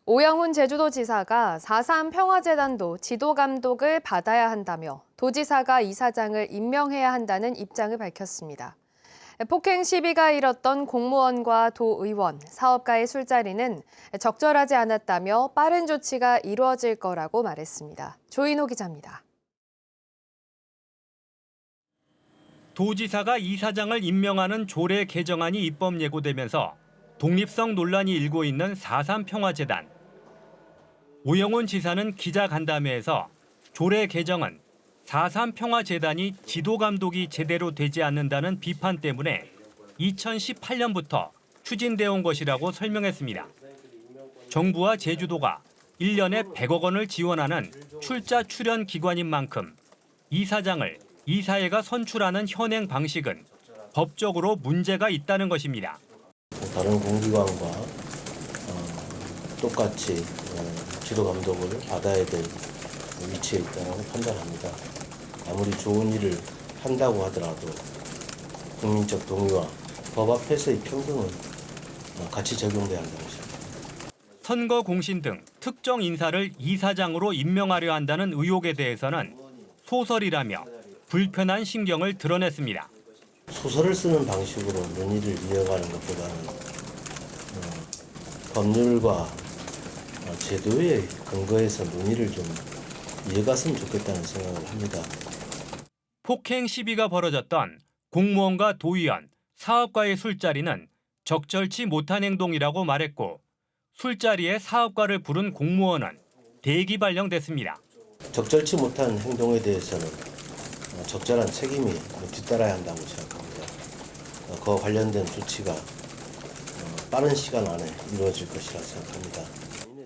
오영훈 제주도지사가 4.3 평화재단도 지도감독을 받아야 한다며 도지사가 이사장을 임명해야 한다는 입장을 밝혔습니다. 폭행 시비가 일었던 공무원과 도의원, 사업가의 술자리는 적절하지 않았다며 빠른 조치가 이루어질 거라고 말했습니다. 조인호 기자입니다. 도지사가 이사장을 임명하는 조례 개정안이 입법 예고되면서 독립성 논란이 일고 있는 4.3 평화재단. 오영훈 지사는 기자간담회에서 조례 개정은 4.3 평화재단이 지도감독이 제대로 되지 않는다는 비판 때문에 2018년부터 추진돼 온 것이라고 설명했습니다. 정부와 제주도가 1년에 100억 원을 지원하는 출자 출연 기관인 만큼 이사장을 이사회가 선출하는 현행 방식은 법적으로 문제가 있다는 것입니다. 다른 공기관과 똑같이 지도감독을 받아야 될 위치에 있다고 판단합니다. 아무리 좋은 일을 한다고 하더라도 국민적 동의와 법 앞에서의 평등은 같이 적용돼야 한다고 생각합니다. 선거 공신 등 특정 인사를 이사장으로 임명하려 한다는 의혹에 대해서는 소설이라며 불편한 심경을 드러냈습니다. 소설을 쓰는 방식으로 논의를 이어가는 것보다는 법률과 제도의 근거에서 논의를 좀 이어갔으면 좋겠다는 생각을 합니다. 폭행 시비가 벌어졌던 공무원과 도의원, 사업가의 술자리는 적절치 못한 행동이라고 말했고 술자리에 사업가를 부른 공무원은 대기 발령됐습니다. 적절치 못한 행동에 대해서는 적절한 책임이 뒤따라야 한다고 생각합니다. 그와 관련된 조치가 빠른 시간 안에 이루어질 것이라 생각합니다.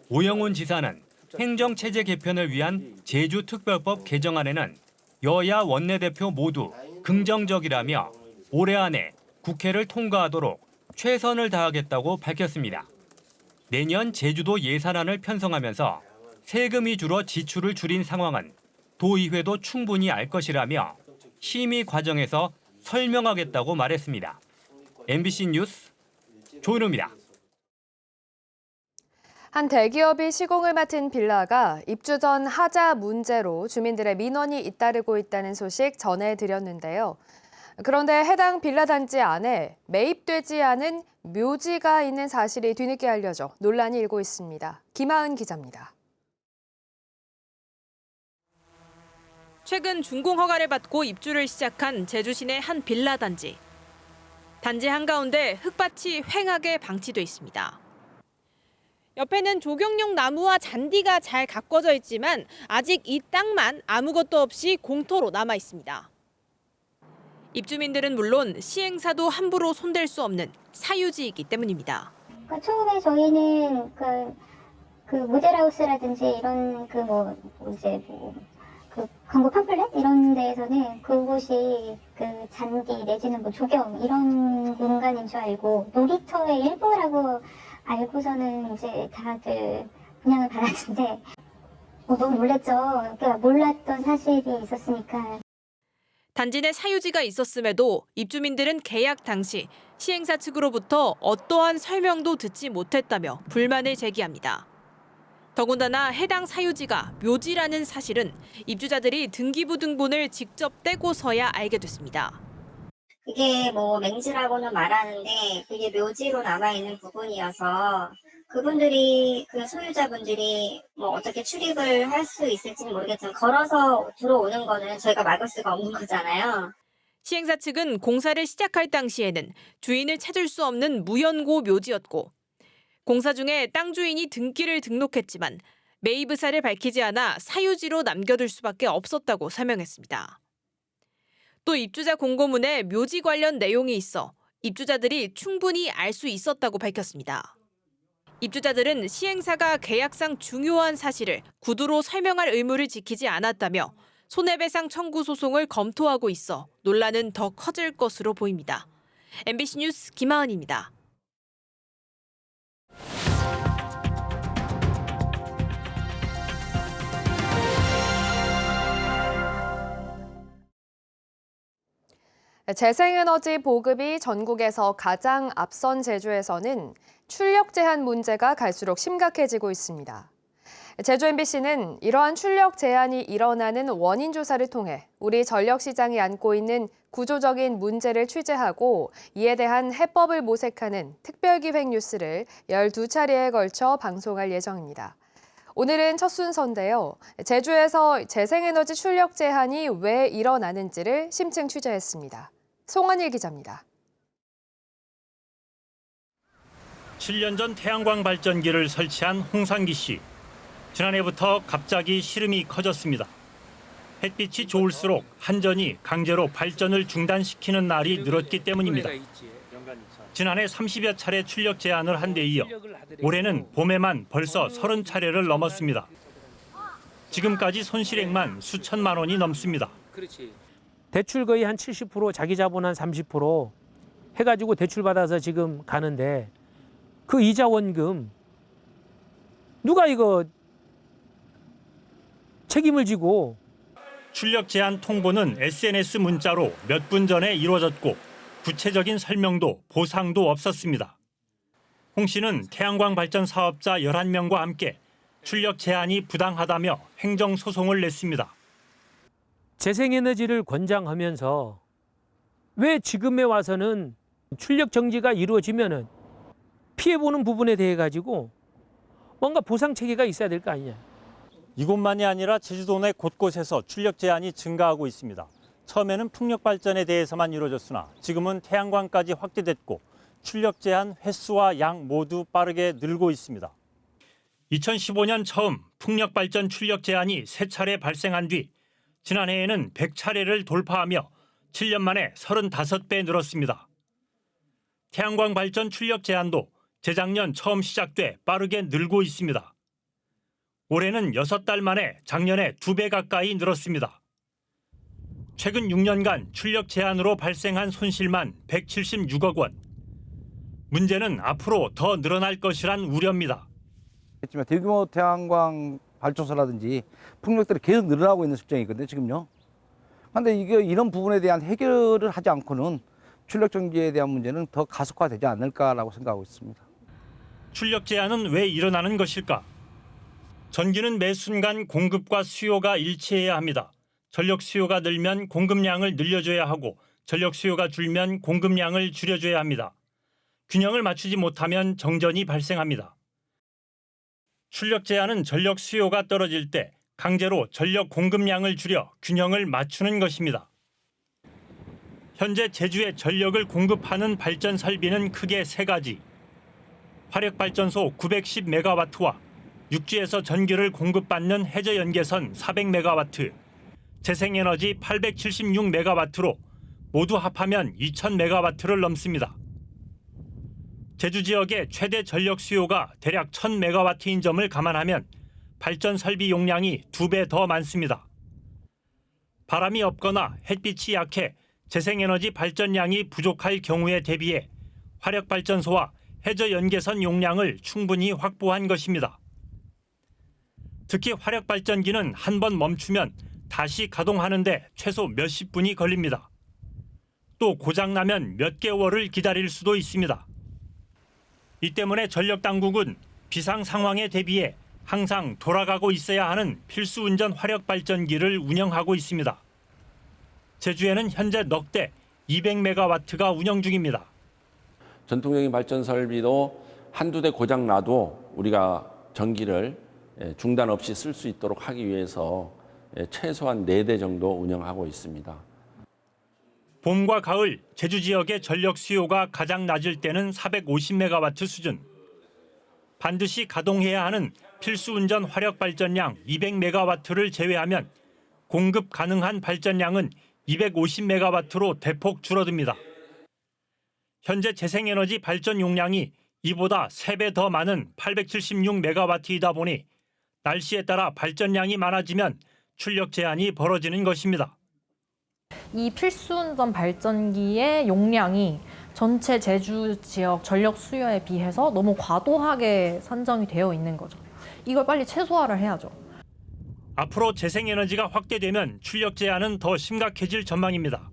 오영훈 지사는 행정체제 개편을 위한 제주특별법 개정안에는 여야 원내대표 모두 긍정적이라며 올해 안에 국회를 통과하도록 최선을 다하겠다고 밝혔습니다. 내년 제주도 예산안을 편성하면서 세금 위주로 지출을 줄인 상황은 도의회도 충분히 알 것이라며 심의 과정에서 설명하겠다고 말했습니다. MBC 뉴스 조인호입니다. 한 대기업이 시공을 맡은 빌라가 입주 전 하자 문제로 주민들의 민원이 잇따르고 있다는 소식 전해드렸는데요. 그런데 해당 빌라 단지 안에 매입되지 않은 묘지가 있는 사실이 뒤늦게 알려져 논란이 일고 있습니다. 김하은 기자입니다. 최근 준공 허가를 받고 입주를 시작한 제주 시내 한 빌라 단지. 단지 한가운데 흙밭이 휑하게 방치돼 있습니다. 옆에는 조경용 나무와 잔디가 잘 가꿔져 있지만 아직 이 땅만 아무것도 없이 공터로 남아 있습니다. 입주민들은 물론 시행사도 함부로 손댈 수 없는 사유지이기 때문입니다. 처음에 저희는 그 모델하우스라든지 이런 광고 팜플렛 이런 데에서는 그곳이 그 잔디 내지는 조경 이런 공간인 줄 알고 놀이터의 일부라고 알고서는 이제 다들 분양을 받았는데 너무 놀랐죠. 그러니까 몰랐던 사실이 있었으니까. 단지 내 사유지가 있었음에도 입주민들은 계약 당시 시행사 측으로부터 어떠한 설명도 듣지 못했다며 불만을 제기합니다. 더군다나 해당 사유지가 묘지라는 사실은 입주자들이 등기부등본을 직접 떼고서야 알게 됐습니다. 그게 맹지라고는 말하는데 그게 묘지로 남아있는 부분이어서 그분들이 그 소유자분들이 어떻게 출입을 할 수 있을지는 모르겠지만 걸어서 들어오는 거는 저희가 막을 수가 없는 거잖아요. 시행사 측은 공사를 시작할 당시에는 주인을 찾을 수 없는 무연고 묘지였고 공사 중에 땅 주인이 등기를 등록했지만 매입 의사를 밝히지 않아 사유지로 남겨둘 수밖에 없었다고 설명했습니다. 또 입주자 공고문에 묘지 관련 내용이 있어 입주자들이 충분히 알 수 있었다고 밝혔습니다. 입주자들은 시행사가 계약상 중요한 사실을 구두로 설명할 의무를 지키지 않았다며 손해배상 청구 소송을 검토하고 있어 논란은 더 커질 것으로 보입니다. MBC 뉴스 김하은입니다. 재생에너지 보급이 전국에서 가장 앞선 제주에서는 출력 제한 문제가 갈수록 심각해지고 있습니다. 제주 MBC는 이러한 출력 제한이 일어나는 원인 조사를 통해 우리 전력 시장이 안고 있는 구조적인 문제를 취재하고 이에 대한 해법을 모색하는 특별기획 뉴스를 12차례에 걸쳐 방송할 예정입니다. 오늘은 첫 순서인데요. 제주에서 재생에너지 출력 제한이 왜 일어나는지를 심층 취재했습니다. 송한일 기자입니다. 7년 전 태양광 발전기를 설치한 홍상기 씨. 지난해부터 갑자기 시름이 커졌습니다. 햇빛이 좋을수록 한전이 강제로 발전을 중단시키는 날이 늘었기 때문입니다. 지난해 30여 차례 출력 제한을 한 데 이어 올해는 봄에만 벌써 30차례를 넘었습니다. 지금까지 손실액만 수천만 원이 넘습니다. 대출 거의 한 70%, 자기 자본 한 30% 해가지고 대출 받아서 지금 가는데 그 이자 원금 누가 이거 책임을 지고. 출력 제한 통보는 SNS 문자로 몇 분 전에 이루어졌고 구체적인 설명도 보상도 없었습니다. 홍 씨는 태양광 발전 사업자 11명과 함께 출력 제한이 부당하다며 행정소송을 냈습니다. 재생에너지를 권장하면서 왜 지금에 와서는 출력 정지가 이루어지면은 피해보는 부분에 대해 가지고 뭔가 보상 체계가 있어야 될 거 아니냐. 이곳만이 아니라 제주도 내 곳곳에서 출력 제한이 증가하고 있습니다. 처음에는 풍력 발전에 대해서만 이루어졌으나 지금은 태양광까지 확대됐고 출력 제한 횟수와 양 모두 빠르게 늘고 있습니다. 2015년 처음 풍력 발전 출력 제한이 3차례 발생한 뒤 지난해에는 100차례를 돌파하며 7년 만에 35배 늘었습니다. 태양광 발전 출력 제한도 재작년 처음 시작돼 빠르게 늘고 있습니다. 올해는 6달 만에 작년에 2배 가까이 늘었습니다. 최근 6년간 출력 제한으로 발생한 손실만 176억 원. 문제는 앞으로 더 늘어날 것이란 우려입니다. 대규모 태양광 발전소라든지 풍력들이 계속 늘어나고 있는 실정이거든요, 지금요. 그런데 이게 이런 부분에 대한 해결을 하지 않고는 출력 정지에 대한 문제는 더 가속화되지 않을까라고 생각하고 있습니다. 출력 제한은 왜 일어나는 것일까? 전기는 매 순간 공급과 수요가 일치해야 합니다. 전력 수요가 늘면 공급량을 늘려줘야 하고 전력 수요가 줄면 공급량을 줄여줘야 합니다. 균형을 맞추지 못하면 정전이 발생합니다. 출력 제한은 전력 수요가 떨어질 때 강제로 전력 공급량을 줄여 균형을 맞추는 것입니다. 현재 제주에 전력을 공급하는 발전 설비는 크게 3가지. 화력발전소 910메가와트와 육지에서 전기를 공급받는 해저연계선 400메가와트, 재생에너지 876메가와트로 모두 합하면 2000메가와트를 넘습니다. 제주 지역의 최대 전력 수요가 대략 1000메가와트인 점을 감안하면 발전 설비 용량이 2배 더 많습니다. 바람이 없거나 햇빛이 약해 재생에너지 발전량이 부족할 경우에 대비해 화력발전소와 해저연계선 용량을 충분히 확보한 것입니다. 특히 화력발전기는 한 번 멈추면 다시 가동하는데 최소 몇십 분이 걸립니다. 또 고장나면 몇 개월을 기다릴 수도 있습니다. 이 때문에 전력당국은 비상 상황에 대비해 항상 돌아가고 있어야 하는 필수운전 화력발전기를 운영하고 있습니다. 제주에는 현재 넉 대 200메가와트가 운영 중입니다. 전통적인 발전 설비도 한두 대 고장 나도 우리가 전기를 중단 없이 쓸 수 있도록 하기 위해서 최소한 4대 정도 운영하고 있습니다. 봄과 가을 제주 지역의 전력 수요가 가장 낮을 때는 450메가와트 수준. 반드시 가동해야 하는 필수운전 화력발전량 200메가와트를 제외하면 공급 가능한 발전량은 250메가와트로 대폭 줄어듭니다. 현재 재생에너지 발전 용량이 이보다 3배 더 많은 876메가와트이다 보니 날씨에 따라 발전량이 많아지면 출력 제한이 벌어지는 것입니다. 이 필수운전 발전기의 용량이 전체 제주 지역 전력 수요에 비해서 너무 과도하게 산정이 되어 있는 거죠. 이걸 빨리 최소화를 해야죠. 앞으로 재생에너지가 확대되면 출력 제한은 더 심각해질 전망입니다.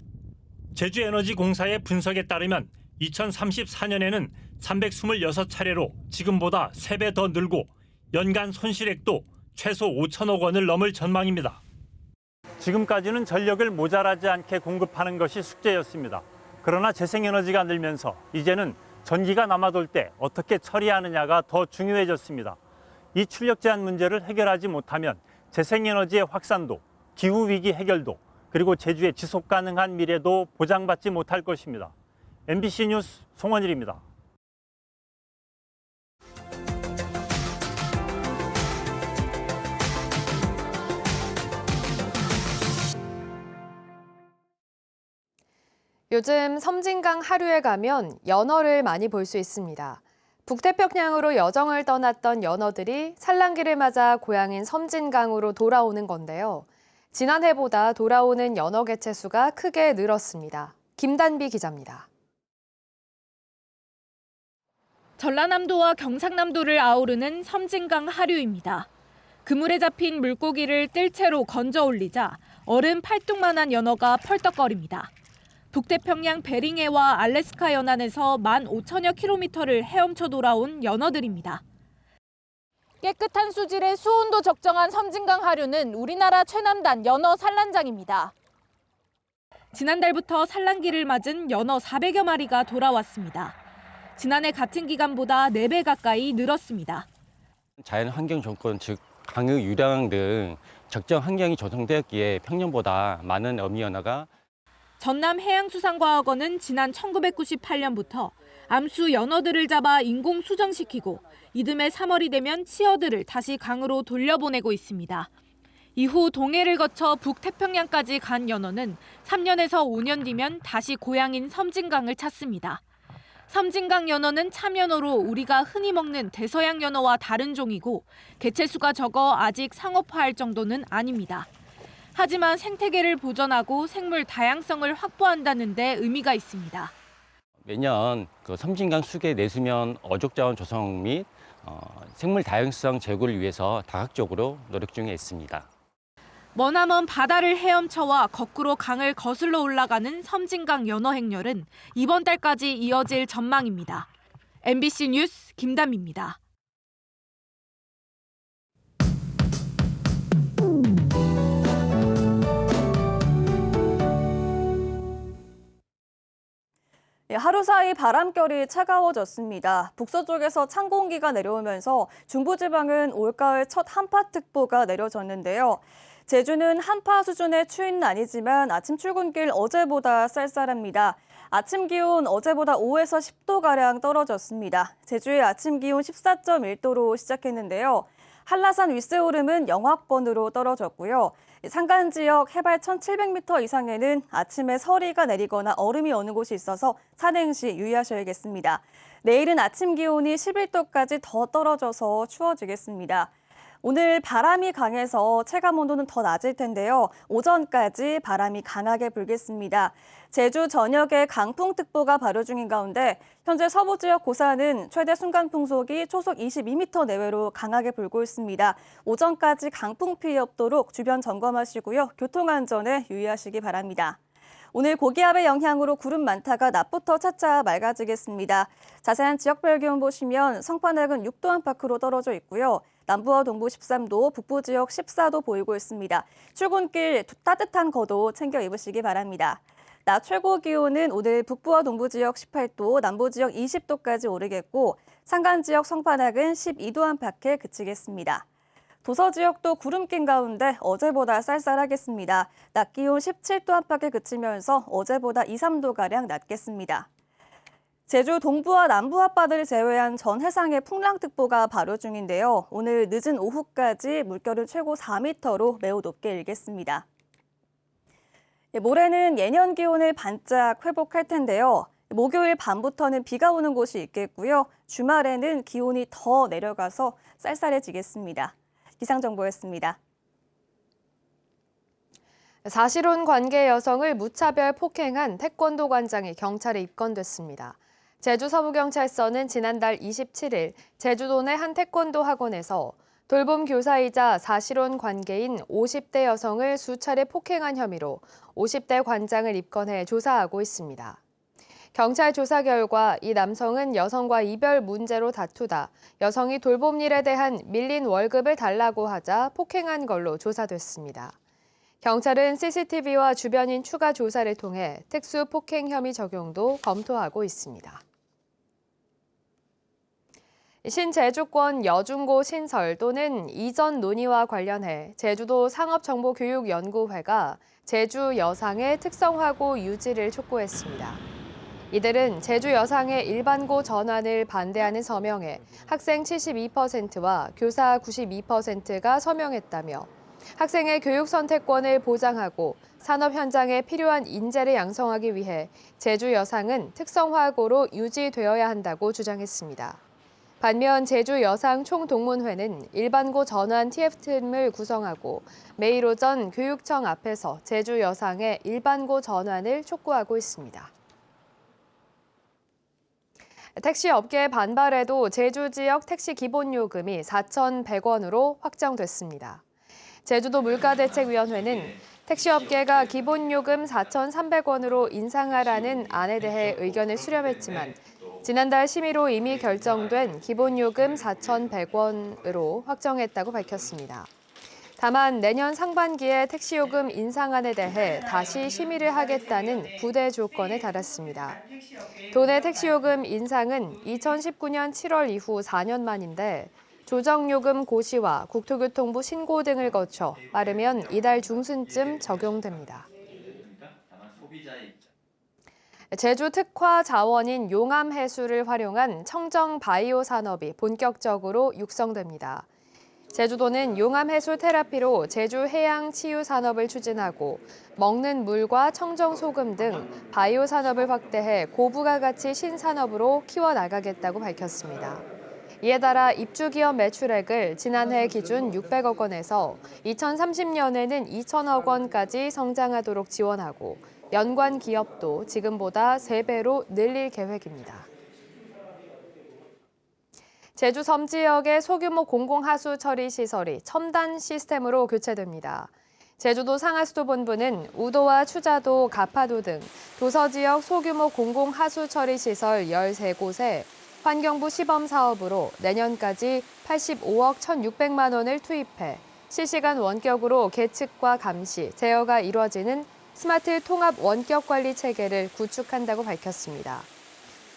제주에너지공사의 분석에 따르면 2034년에는 326차례로 지금보다 3배 더 늘고 연간 손실액도 최소 5천억 원을 넘을 전망입니다. 지금까지는 전력을 모자라지 않게 공급하는 것이 숙제였습니다. 그러나 재생에너지가 늘면서 이제는 전기가 남아돌 때 어떻게 처리하느냐가 더 중요해졌습니다. 이 출력 제한 문제를 해결하지 못하면 재생에너지의 확산도, 기후위기 해결도, 그리고 제주의 지속 가능한 미래도 보장받지 못할 것입니다. MBC 뉴스 송원일입니다. 요즘 섬진강 하류에 가면 연어를 많이 볼 수 있습니다. 북태평양으로 여정을 떠났던 연어들이 산란기를 맞아 고향인 섬진강으로 돌아오는 건데요. 지난해보다 돌아오는 연어 개체 수가 크게 늘었습니다. 김단비 기자입니다. 전라남도와 경상남도를 아우르는 섬진강 하류입니다. 그물에 잡힌 물고기를 뜰채로 건져 올리자 어른 팔뚝만한 연어가 펄떡거립니다. 북태평양 베링해와 알래스카 연안에서 15,000여 킬로미터를 헤엄쳐 돌아온 연어들입니다. 깨끗한 수질에 수온도 적정한 섬진강 하류는 우리나라 최남단 연어 산란장입니다. 지난달부터 산란기를 맞은 연어 400여 마리가 돌아왔습니다. 지난해 같은 기간보다 4배 가까이 늘었습니다. 자연 환경 조건, 즉 강의 유량 등 적정 환경이 조성되었기에 평년보다 많은 어미연어가 전남해양수산과학원은 지난 1998년부터 암수 연어들을 잡아 인공 수정시키고 이듬해 3월이 되면 치어들을 다시 강으로 돌려보내고 있습니다. 이후 동해를 거쳐 북태평양까지 간 연어는 3년에서 5년 뒤면 다시 고향인 섬진강을 찾습니다. 섬진강 연어는 참연어로 우리가 흔히 먹는 대서양 연어와 다른 종이고 개체수가 적어 아직 상업화할 정도는 아닙니다. 하지만 생태계를 보존하고 생물 다양성을 확보한다는 데 의미가 있습니다. 매년 섬진강 수계 내수면 어족 자원 조성 및 생물 다양성 제고를 위해서 다각적으로 노력 중에 있습니다. 머나먼 바다를 헤엄쳐와 거꾸로 강을 거슬러 올라가는 섬진강 연어 행렬은 이번 달까지 이어질 전망입니다. MBC 뉴스 김담입니다. 하루 사이 바람결이 차가워졌습니다. 북서쪽에서 찬 공기가 내려오면서 중부지방은 올가을 첫 한파특보가 내려졌는데요. 제주는 한파 수준의 추위는 아니지만 아침 출근길 어제보다 쌀쌀합니다. 아침 기온 어제보다 5에서 10도가량 떨어졌습니다. 제주의 아침 기온 14.1도로 시작했는데요. 한라산 윗세오름은 영하권으로 떨어졌고요. 산간 지역 해발 1,700m 이상에는 아침에 서리가 내리거나 얼음이 오는 곳이 있어서 산행 시 유의하셔야겠습니다. 내일은 아침 기온이 11도까지 더 떨어져서 추워지겠습니다. 오늘 바람이 강해서 체감 온도는 더 낮을 텐데요. 오전까지 바람이 강하게 불겠습니다. 제주 전역에 강풍특보가 발효 중인 가운데 현재 서부 지역 고산은 최대 순간 풍속이 초속 22m 내외로 강하게 불고 있습니다. 오전까지 강풍 피해 없도록 주변 점검하시고요. 교통안전에 유의하시기 바랍니다. 오늘 고기압의 영향으로 구름 많다가 낮부터 차차 맑아지겠습니다. 자세한 지역별 기온 보시면 성판악은 6도 안팎으로 떨어져 있고요. 남부와 동부 13도, 북부 지역 14도 보이고 있습니다. 출근길 따뜻한 겉옷 챙겨 입으시기 바랍니다. 낮 최고 기온은 오늘 북부와 동부 지역 18도, 남부 지역 20도까지 오르겠고 산간 지역 성판악은 12도 안팎에 그치겠습니다. 도서 지역도 구름 낀 가운데 어제보다 쌀쌀하겠습니다. 낮 기온 17도 안팎에 그치면서 어제보다 2, 3도가량 낮겠습니다. 제주 동부와 남부 앞바다를 제외한 전 해상에 풍랑특보가 발효 중인데요. 오늘 늦은 오후까지 물결은 최고 4m로 매우 높게 일겠습니다. 모레는 예년 기온을 반짝 회복할 텐데요. 목요일 밤부터는 비가 오는 곳이 있겠고요. 주말에는 기온이 더 내려가서 쌀쌀해지겠습니다. 기상정보였습니다. 사실혼 관계 여성을 무차별 폭행한 태권도 관장이 경찰에 입건됐습니다. 제주 서부경찰서는 지난달 27일 제주도 내 한 태권도 학원에서 돌봄 교사이자 사실혼 관계인 50대 여성을 수차례 폭행한 혐의로 50대 관장을 입건해 조사하고 있습니다. 경찰 조사 결과 이 남성은 여성과 이별 문제로 다투다 여성이 돌봄 일에 대한 밀린 월급을 달라고 하자 폭행한 걸로 조사됐습니다. 경찰은 CCTV와 주변인 추가 조사를 통해 특수 폭행 혐의 적용도 검토하고 있습니다. 신제주권 여중고 신설 또는 이전 논의와 관련해 제주도 상업정보교육연구회가 제주 여상의 특성화고 유지를 촉구했습니다. 이들은 제주 여상의 일반고 전환을 반대하는 서명에 학생 72%와 교사 92%가 서명했다며 학생의 교육 선택권을 보장하고 산업 현장에 필요한 인재를 양성하기 위해 제주 여상은 특성화고로 유지되어야 한다고 주장했습니다. 반면 제주 여상 총동문회는 일반고 전환 TF팀을 구성하고 매일 오전 교육청 앞에서 제주 여상의 일반고 전환을 촉구하고 있습니다. 택시 업계의 반발에도 제주 지역 택시 기본요금이 4,100원으로 확정됐습니다. 제주도 물가대책위원회는 택시업계가 기본요금 4,300원으로 인상하라는 안에 대해 의견을 수렴했지만 지난달 심의로 이미 결정된 기본요금 4,100원으로 확정했다고 밝혔습니다. 다만 내년 상반기에 택시요금 인상안에 대해 다시 심의를 하겠다는 부대 조건에 달았습니다. 도내 택시요금 인상은 2019년 7월 이후 4년 만인데 조정요금 고시와 국토교통부 신고 등을 거쳐 빠르면 이달 중순쯤 적용됩니다. 제주 특화 자원인 용암 해수를 활용한 청정 바이오 산업이 본격적으로 육성됩니다. 제주도는 용암 해수 테라피로 제주 해양 치유 산업을 추진하고 먹는 물과 청정 소금 등 바이오 산업을 확대해 고부가가치 신산업으로 키워나가겠다고 밝혔습니다. 이에 따라 입주 기업 매출액을 지난해 기준 600억 원에서 2030년에는 2천억 원까지 성장하도록 지원하고 연관 기업도 지금보다 3배로 늘릴 계획입니다. 제주 섬 지역의 소규모 공공하수 처리 시설이 첨단 시스템으로 교체됩니다. 제주도 상하수도본부는 우도와 추자도, 가파도 등 도서 지역 소규모 공공하수 처리 시설 13곳에 환경부 시범 사업으로 내년까지 85억 1,600만 원을 투입해 실시간 원격으로 계측과 감시, 제어가 이루어지는 스마트 통합 원격 관리 체계를 구축한다고 밝혔습니다.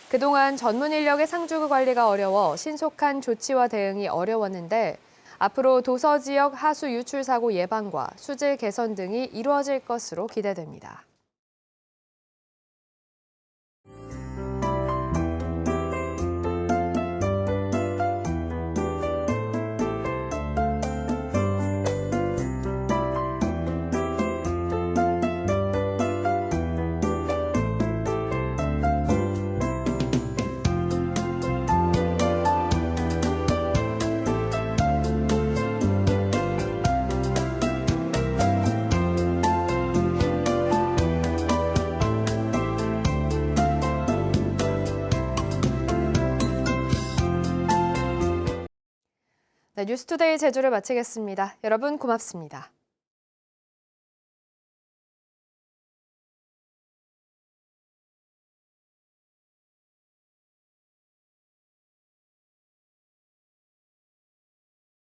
그동안 전문 인력의 상주 관리가 어려워 신속한 조치와 대응이 어려웠는데 앞으로 도서 지역 하수 유출 사고 예방과 수질 개선 등이 이루어질 것으로 기대됩니다. 네, 뉴스투데이 제주를 마치겠습니다. 여러분 고맙습니다.